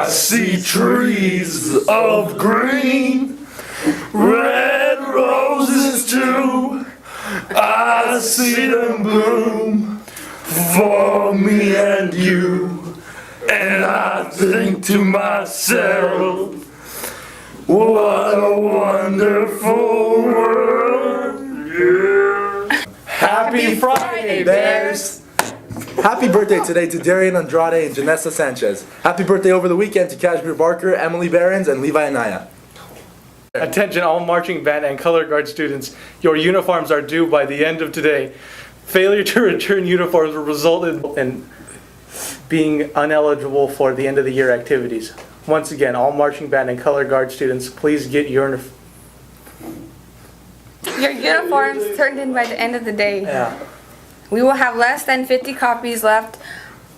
see trees of green, red roses too. I see them bloom for me and you. And I think to myself, what a wonderful world. Yeah. Happy Friday, Bears! Happy birthday today to Darian Andrade and Janessa Sanchez. Happy birthday over the weekend to Kashmir Barker, Emily Behrens, and Levi Anaya. Attention all marching band and color guard students, your uniforms are due by the end of today. Failure to return uniforms will result in being ineligible for the end of the year activities. Once again, all marching band and color guard students, please get your uniforms turned in by the end of the day. Yeah. We will have less than 50 copies left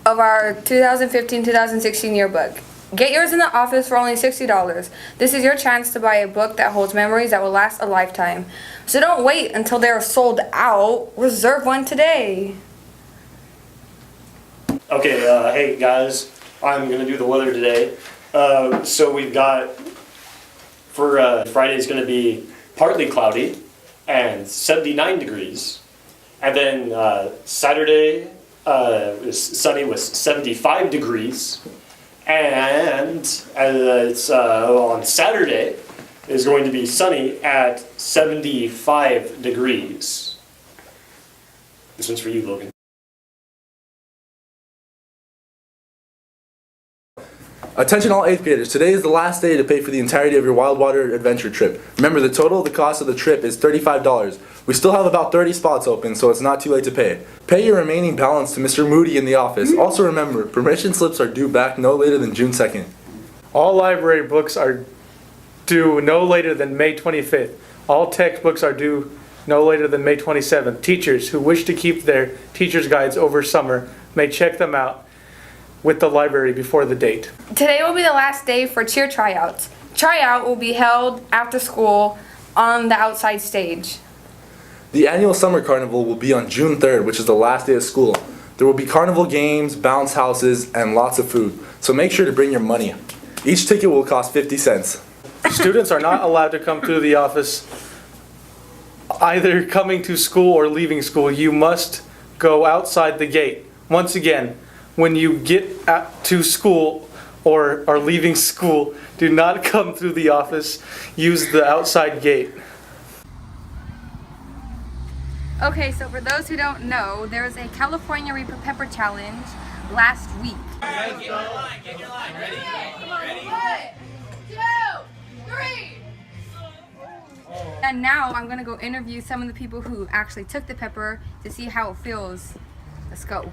of our 2015-2016 yearbook. Get yours in the office for only $60. This is your chance to buy a book that holds memories that will last a lifetime. So don't wait until they are sold out. Reserve one today. Okay, hey guys, I'm gonna do the weather today. So we've got, for Friday it's gonna be partly cloudy and 79 degrees. And then Saturday is sunny with 75 degrees. And it's on Saturday is going to be sunny at 75 degrees. This one's for you, Logan. Attention all 8th graders, today is the last day to pay for the entirety of your Wildwater adventure trip. Remember, the total of the cost of the trip is $35. We still have about 30 spots open, so it's not too late to pay. Pay your remaining balance to Mr. Moody in the office. Also remember, permission slips are due back no later than June 2nd. All library books are due no later than May 25th. All textbooks are due no later than May 27th. Teachers who wish to keep their teacher's guides over summer may check them out with the library before the date. Today will be the last day for cheer tryouts. Tryout will be held after school on the outside stage. The annual summer carnival will be on June 3rd, which is the last day of school. There will be carnival games, bounce houses, and lots of food, so make sure to bring your money. Each ticket will cost 50 cents. Students are not allowed to come through the office either coming to school or leaving school. You must go outside the gate. Once again, when you get to school or are leaving school, do not come through the office. Use the outside gate. Okay, so for those who don't know, there was a California Reaper Pepper Challenge last week. Get your line, ready? Ready? 1, 2, 3. And now I'm gonna go interview some of the people who actually took the pepper to see how it feels. Let's go.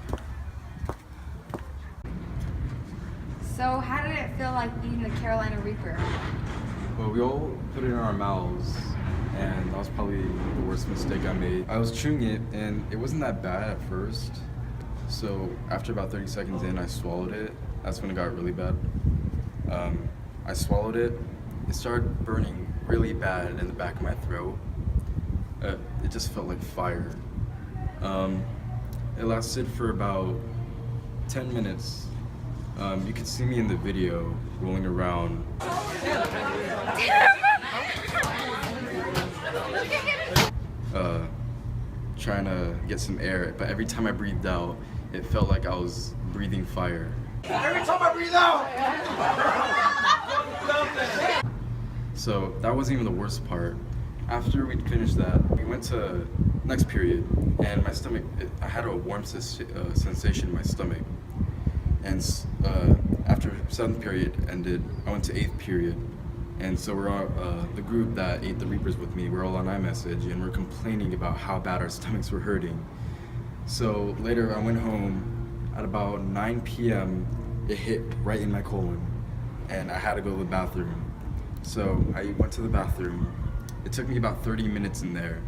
So how did it feel like eating the Carolina Reaper? Well, we all put it in our mouths, and that was probably the worst mistake I made. I was chewing it, and it wasn't that bad at first. So after about 30 seconds in, I swallowed it. That's when it got really bad. I swallowed it. It started burning really bad in the back of my throat. It just felt like fire. It lasted for about 10 minutes. You can see me in the video rolling around. Trying to get some air, but every time I breathed out, it felt like I was breathing fire. Every time I breathe out! So that wasn't even the worst part. After we finished that, we went to next period, and my stomach, I had a warm sensation in my stomach. And after 7th period ended, I went to 8th period. And so we're all, the group that ate the Reapers with me, we're all on iMessage, and we're complaining about how bad our stomachs were hurting. So later I went home, at about 9 p.m., it hit right in my colon, and I had to go to the bathroom. So I went to the bathroom. It took me about 30 minutes in there,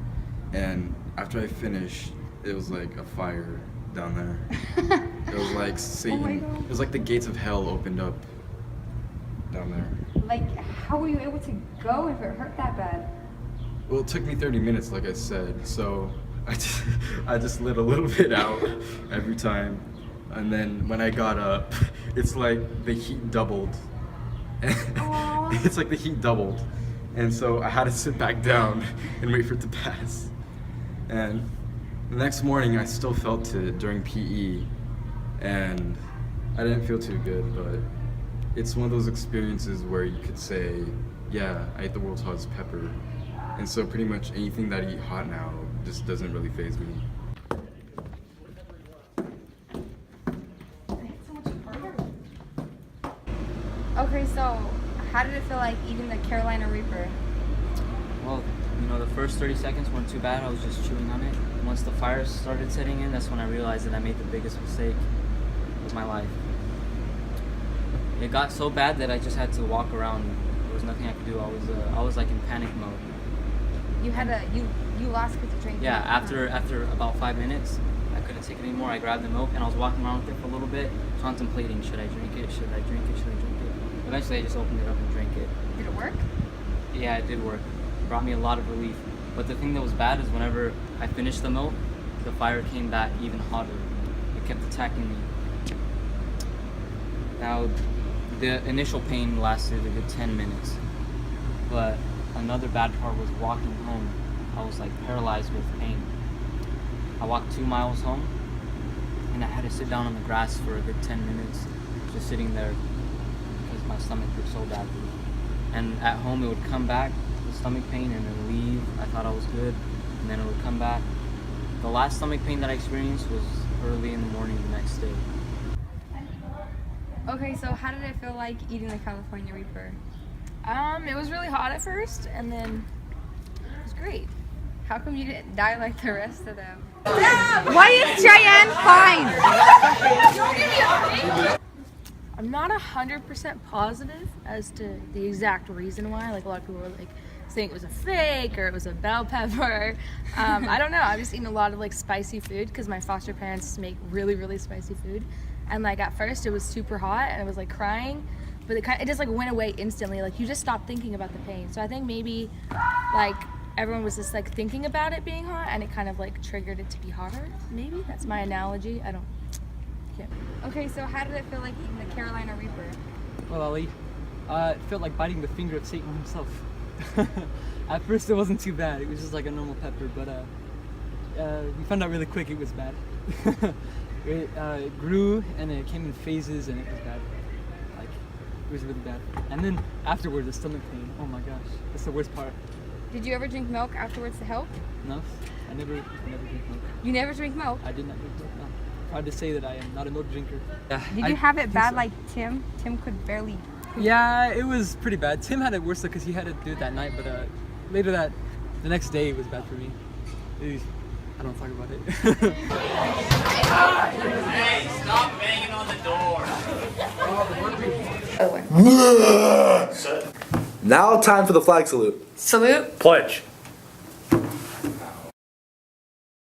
and after I finished, it was like a fire down there. It was like Satan. Oh, it was like the gates of hell opened up down there. Like, how were you able to go if it hurt that bad? Well, it took me 30 minutes, like I said, so I just let a little bit out every time. And then when I got up, it's like the heat doubled. It's like the heat doubled. And so I had to sit back down and wait for it to pass. And the next morning I still felt it during PE, and I didn't feel too good, but it's one of those experiences where you could say, yeah, I ate the world's hottest pepper. And so pretty much anything that I eat hot now just doesn't really faze me. Okay, so how did it feel like eating the Carolina Reaper? Well, you know, the first 30 seconds weren't too bad. I was just chewing on it. Once the fire started setting in, that's when I realized that I made the biggest mistake of my life. It got so bad that I just had to walk around. There was nothing I could do. I was like in panic mode. You lost because you drank Yeah, milk. after about 5 minutes, I couldn't take it anymore. I grabbed the milk and I was walking around with it for a little bit, contemplating, should I drink it? Should I drink it? Should I drink it? Eventually, I just opened it up and drank it. Did it work? Yeah, it did work. It brought me a lot of relief. But the thing that was bad is whenever I finished the milk, the fire came back even hotter. It kept attacking me. Now, the initial pain lasted a good 10 minutes. But another bad part was walking home. I was like paralyzed with pain. I walked 2 miles home, and I had to sit down on the grass for a good 10 minutes, just sitting there because my stomach hurt so badly. And at home it would come back, the stomach pain, and then leave. I thought I was good, and then it would come back. The last stomach pain that I experienced was early in the morning the next day. Okay, so how did it feel like eating the California Reaper? It was really hot at first, and then it was great. How come you didn't die like the rest of them? Why is Cheyenne fine? I'm not 100% positive as to the exact reason why. Like, a lot of people were like saying it was a fake or it was a bell pepper. I don't know. I've just eaten a lot of like spicy food because my foster parents make really, really spicy food. And like at first it was super hot and I was like crying, but it just like went away instantly. Like, you just stop thinking about the pain. So I think maybe like everyone was just like thinking about it being hot and it kind of like triggered it to be hotter. Maybe that's my analogy. I don't. Yeah. Okay, so how did it feel like eating the Carolina Reaper? Well, Ali, it felt like biting the finger of Satan himself. At first it wasn't too bad. It was just like a normal pepper, but we found out really quick it was bad. It grew and it came in phases and it was bad. Like, it was really bad. And then afterward, the stomach pain. Oh my gosh, that's the worst part. Did you ever drink milk afterwards to help? No, I never drink milk. You never drink milk? I did not drink milk. No. Proud to say that I am not a milk drinker. Yeah, Did you have it bad like Tim? Tim could barely. Yeah, it was pretty bad. Tim had it worse because he had to do it that night, but later the next day it was bad for me. I don't talk about it. Hey, stop banging on the door. Now time for the flag salute. Salute. Pledge.